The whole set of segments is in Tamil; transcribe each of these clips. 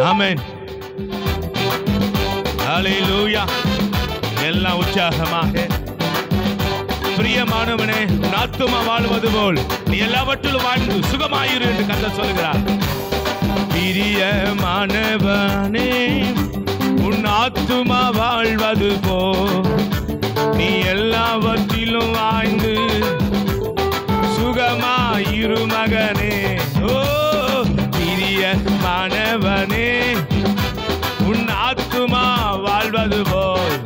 ஆமென். ஹல்லேலூயா. எல்லாம் உற்சாகமாக. பிரியமானவனே, உன் ஆத்துமா வாழ்வது போல் நீ எல்லாவற்றிலும் வாழ்ந்து சுகமாயிரு என்று கர்த்தர் சொல்கிறார். பிரியமானவனே, உன் ஆத்துமா வாழ்வது போல் நீ எல்லாவற்றிலும் வாழ்ந்து சுகமாயிரு மகனே. ஓ பிரியமானவனே, உன் ஆத்துமா வாழ்வது போல்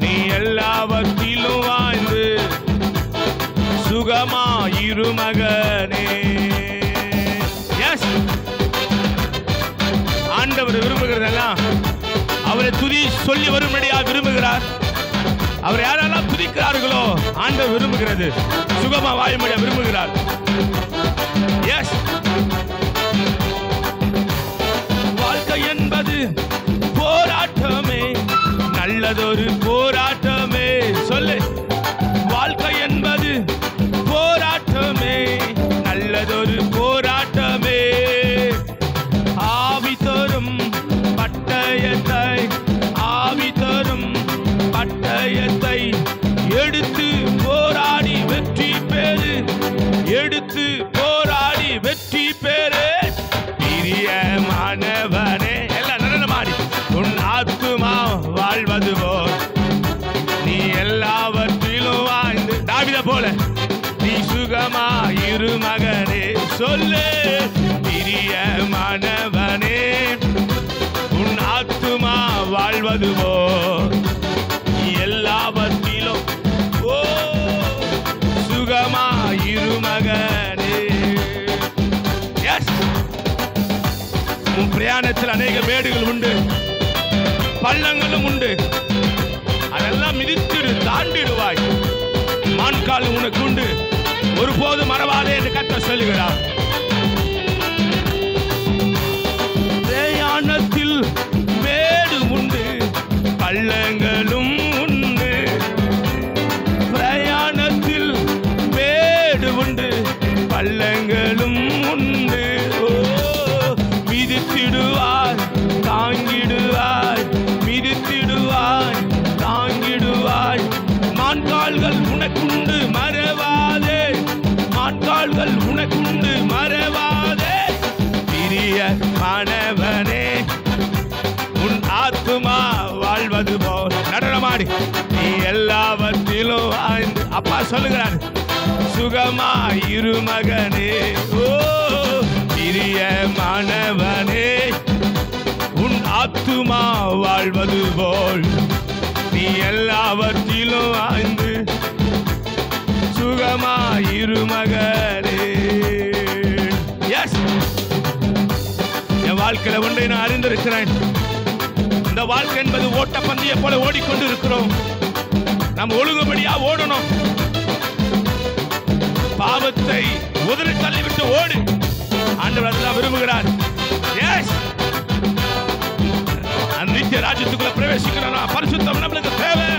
நீ எல்லாவற்றிலும் வாழ்ந்து சுகமாயிரு மகனே. எஸ், ஆண்டவர் விரும்புகிறதெல்லாம் அவரை துதி சொல்லி வரும்படியா விரும்புகிறார். அவர் யாரெல்லாம் துதிக்கிறார்களோ ஆண்டவர் விரும்புகிறது, சுகமா வாயும்படியா விரும்புகிறார். எஸ், வாழ்க்கை என்பது போராட்டமே, நல்லதொரு போராட்டமே. சொல்லு, வாழ்க்கை என்பது போராட்டமே, நல்லதொரு போராட்டமே. ஆவி தரும் பட்டயத்தை, ஆவி தரும் பட்டயத்தை எடுத்து போராடி வெற்றி பெறு, எடுத்து போராடி வெற்றி பெறு. பிரியமானவனே, எல்லாம் நடனமாடி, உன் ஆத்துமா வாழ்வது போல் நீ எல்லாவற்றிலும் வாழ்ந்து தாவீதை போல நீ சுகமாயிரு மகனே. சொல்லு, பிரியமானவனே, உன் ஆத்துமா வாழ்வது போல் நீ எல்லாவற்றிலும் ஓ சுகமாயிரு மகனே. எஸ், உன் பிரயாணத்தில் அநேக மேடுகள் உண்டு, பள்ளங்களும் உண்டு. அதெல்லாம் மிதித்திடு, தாண்டிடுவாய். மான்கால் உனக்கு உண்டு, ஒருபோது மறவாதே என்று கர்த்தர் சொல்லுகிறார். பிரயாணத்தில் மேடு உண்டு, பள்ளங்களும் உண்டு. பிரயாணத்தில் மேடு உண்டு, பள்ளங்களும் உண்டு. ஓ, மிதித்திடுவாய், தாங்கிடுவாய், மிதித்திடுவாய், தாங்கிடுவாய். மான்கால்கள் உனக்குண்டு, மறவாதே. மான்கால்கள் உனக்குண்டு, மறவாதே. பிரியமானவனே, உன் ஆத்துமா வாழ்வது போல் நடனமாடி நீ எல்லாவற்றிலும் வாழ்ந்து. அப்பா சொல்லுகிறார், சுகமாயிரு மகனே. ஓ பிரியமானவனே, உன் ஆத்துமா வாழ்வது போல் நீ எல்லாவற்றிலும் வாழ்ந்து சுகமாயிரு மகனே. எஸ், என் வாழ்க்கையில ஒன்றை நான் அறிந்திருக்கிறேன். இந்த வாழ்க்கை என்பது ஓட்ட பந்தயம் போல ஓடிக்கொண்டு இருக்கிறோம். நாம் ஒழுங்குபடியா ஓடணும். பாவத்தை உதறி தள்ளிவிட்டு ஓடு. ஆண்டவர் அதெல்லாம் விரும்புகிறார். எஸ், நித்திய ராஜ்யத்துக்குள்ள பிரவேசிக்கணும். பரிசுத்தம் நம்மளுக்கு தேவை.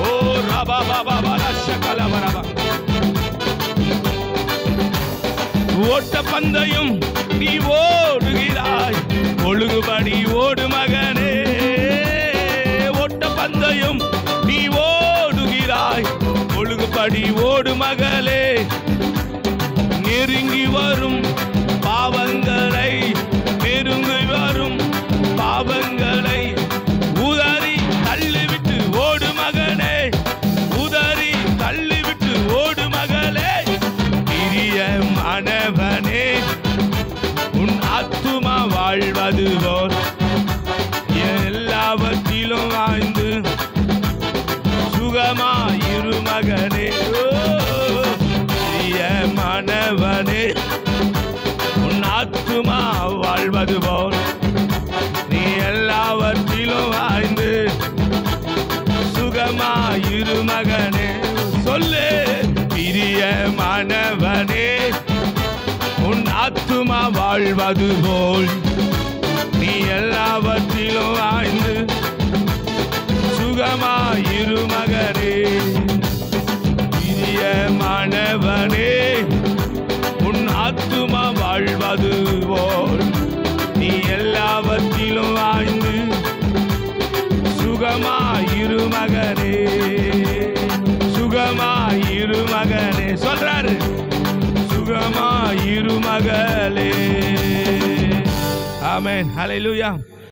ஓ ரபா பாபா பாலா வரபா. ஓட்ட பந்தயம் நீ ஓடுகிறாய், ஒழுங்குபடி ஓடு மகனே. ஓட்ட பந்தயம் நீ ஓடுகிறாய், ஒழுங்குபடி ஓடு மகளே. நெருங்கி வரும் பாவங்களை, நெருங்கி வரும் பாவங்களை உதறி தள்ளிவிட்டு ஓடு மகனே, உதறி தள்ளிவிட்டு ஓடு மகளே. பிரியமானவனே, உன் ஆத்துமா வாழ்வது போல் எல்லாவற்றிலும் வாழ்ந்து சுகமாயிரு மகனே. பிரியமானவனே, உன் ஆத்துமா வாழ்வது போல் நீ எல்லாவற்றிலும் வாழ்ந்து சுகமாயிரு மகனே. சொல்லு, பிரியமானவனே, உன் ஆத்துமா வாழ்வது போல் நீ எல்லாவற்றிலும் வாழ்ந்து சுகமாயிரு மகனே. பிரியமானவனே, உன் ஆத்துமா வாழ்வது போல் நீ சுகமாயிரு மகனே, சுகமாயிரு மகனே சொல்றாரு, சுகமாயிரு மகளே. ஆமென். ஹல்லேலூயா.